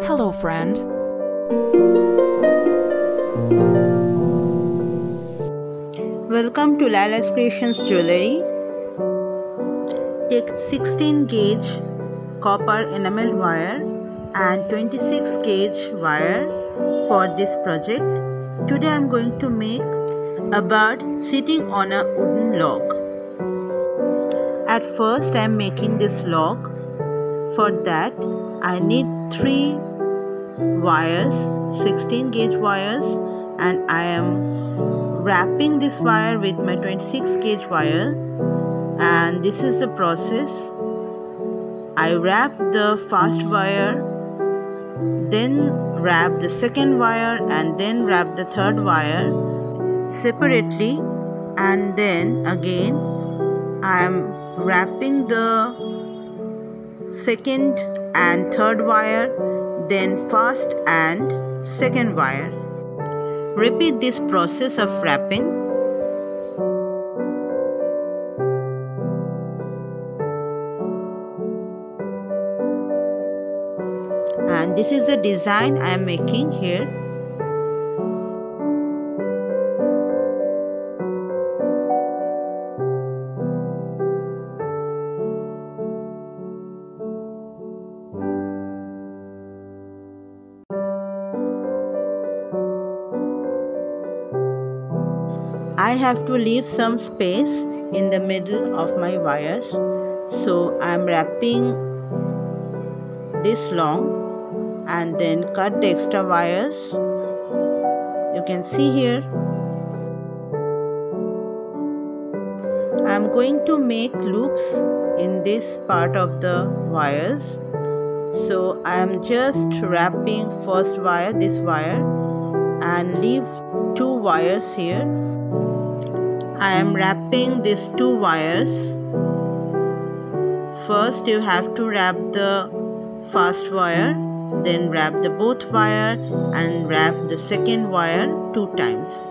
Hello, friend. Welcome to Laila's Creations Jewelry. Take 16 gauge copper enamel wire and 26 gauge wire for this project. Today I am going to make a bird sitting on a wooden log. At first I am making this log. For that I need 3 wires, 16 gauge wires, and I am wrapping this wire with my 26 gauge wire. And this is the process. I wrap the first wire, then wrap the second wire, and then wrap the third wire separately, and then again I am wrapping the second and third wire, then first and second wire. Repeat this process of wrapping. And this is the design I am making here. I have to leave some space in the middle of my wires, so I am wrapping this long and then cut the extra wires. You can see here. I am going to make loops in this part of the wires, so I am just wrapping first wire, this wire, and leave 2 wires here. I am wrapping these 2 wires. First you have to wrap the first wire, then wrap the both wire and wrap the second wire 2 times.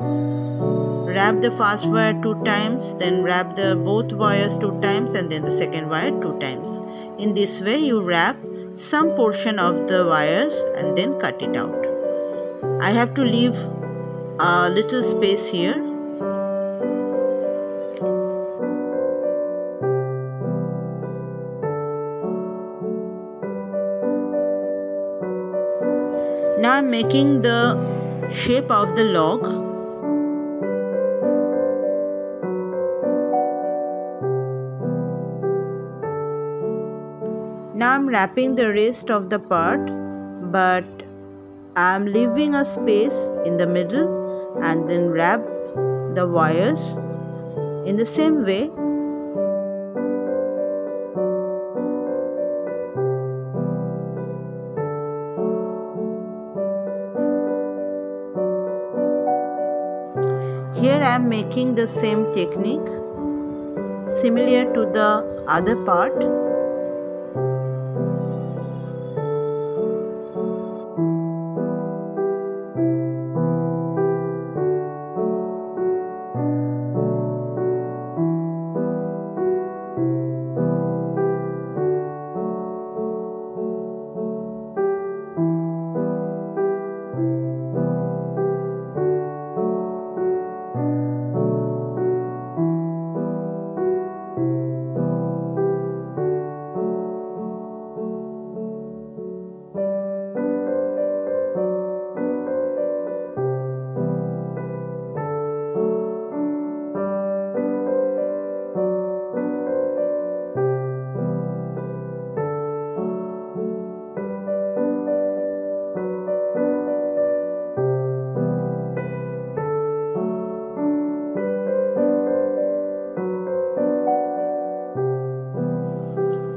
Wrap the first wire 2 times, then wrap the both wires 2 times, and then the second wire 2 times. In this way you wrap some portion of the wires and then cut it out. I have to leave a little space here. Now I am making the shape of the log. Now I am wrapping the rest of the part, but I am leaving a space in the middle and then wrap the wires in the same way. Here I am making the same technique similar to the other part.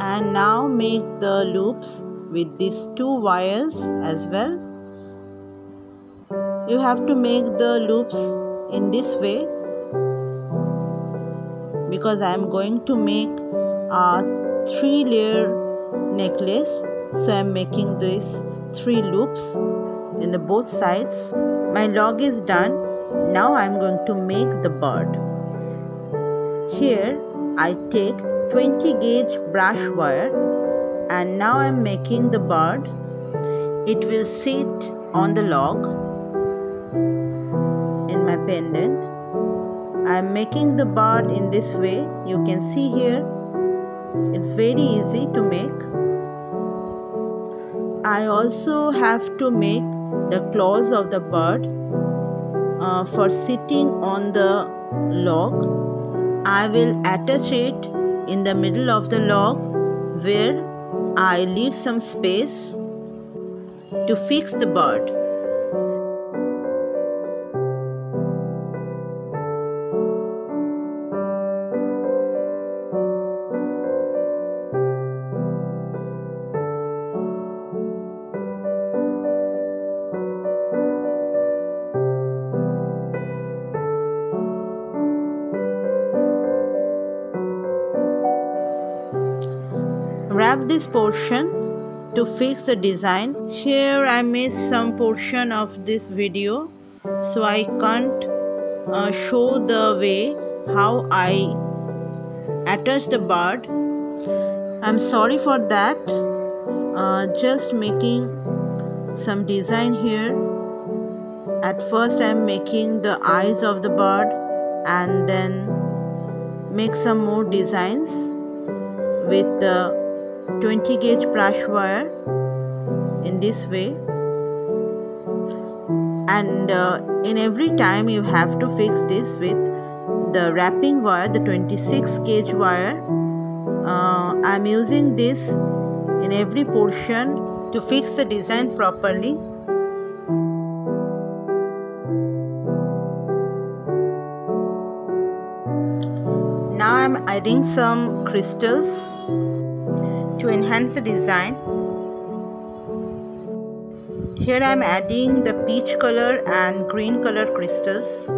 And now make the loops with these 2 wires as well. You have to make the loops in this way because I am going to make a 3-layer necklace. So I am making these 3 loops in the both sides. My log is done. Now I am going to make the bird. Here I take 20 gauge brush wire and now I am making the bird. it will sit on the log in my pendant. I am making the bird in this way. You can see here, it's very easy to make. I also have to make the claws of the bird for sitting on the log. I will attach it in the middle of the log where I leave some space to fix the bird. Wrap this portion to fix the design. Here I missed some portion of this video, so I can't show the way how I attach the bird. I'm sorry for that. Just making some design here. At first I'm making the eyes of the bird and then make some more designs with the 20 gauge brush wire in this way, and in every time you have to fix this with the wrapping wire, the 26 gauge wire. I'm using this in every portion to fix the design properly. Now I'm adding some crystals to enhance the design. Here I am adding the peach color and green color crystals.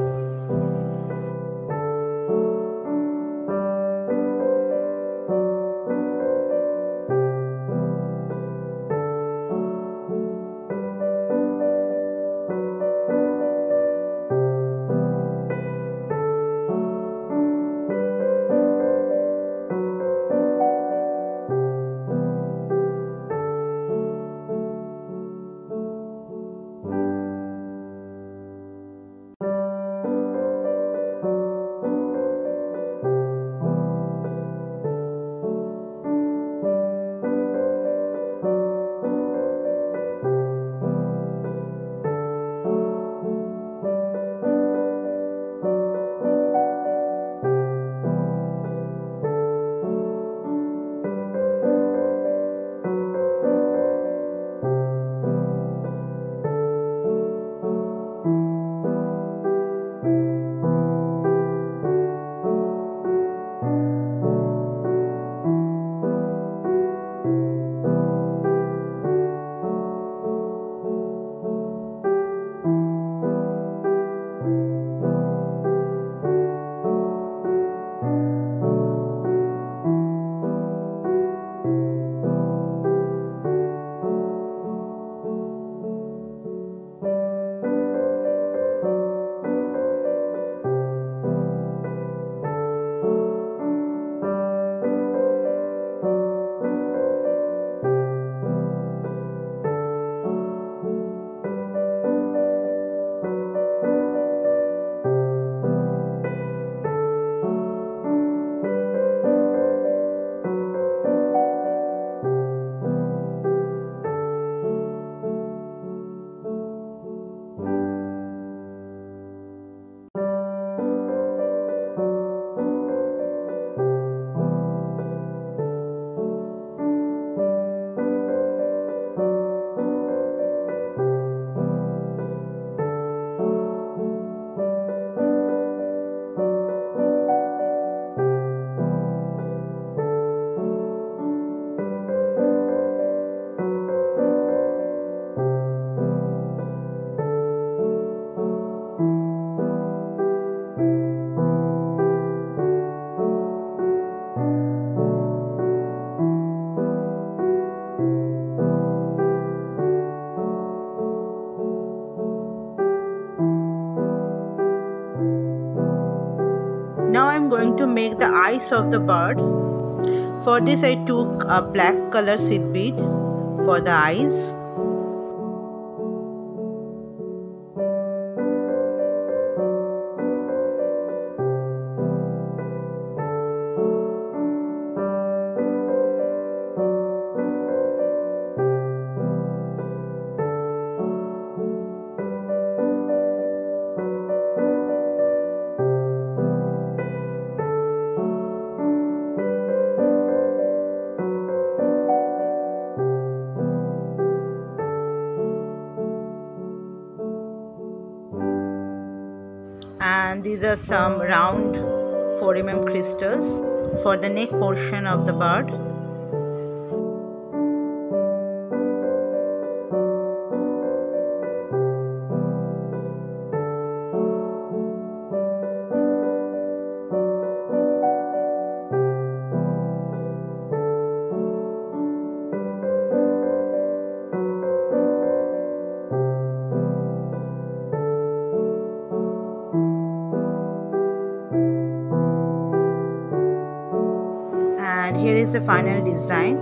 Now I'm going to make the eyes of the bird. For this I took a black color seed bead for the eyes. And these are some round 4 mm crystals for the neck portion of the bird. And here is the final design,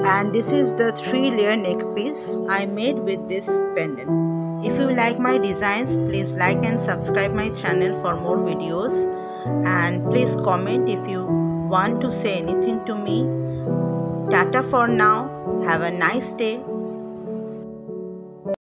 and this is the 3-layer neck piece I made with this pendant. If you like my designs, please like and subscribe my channel for more videos, and please comment if you want to say anything to me. Tata for now. Have a nice day.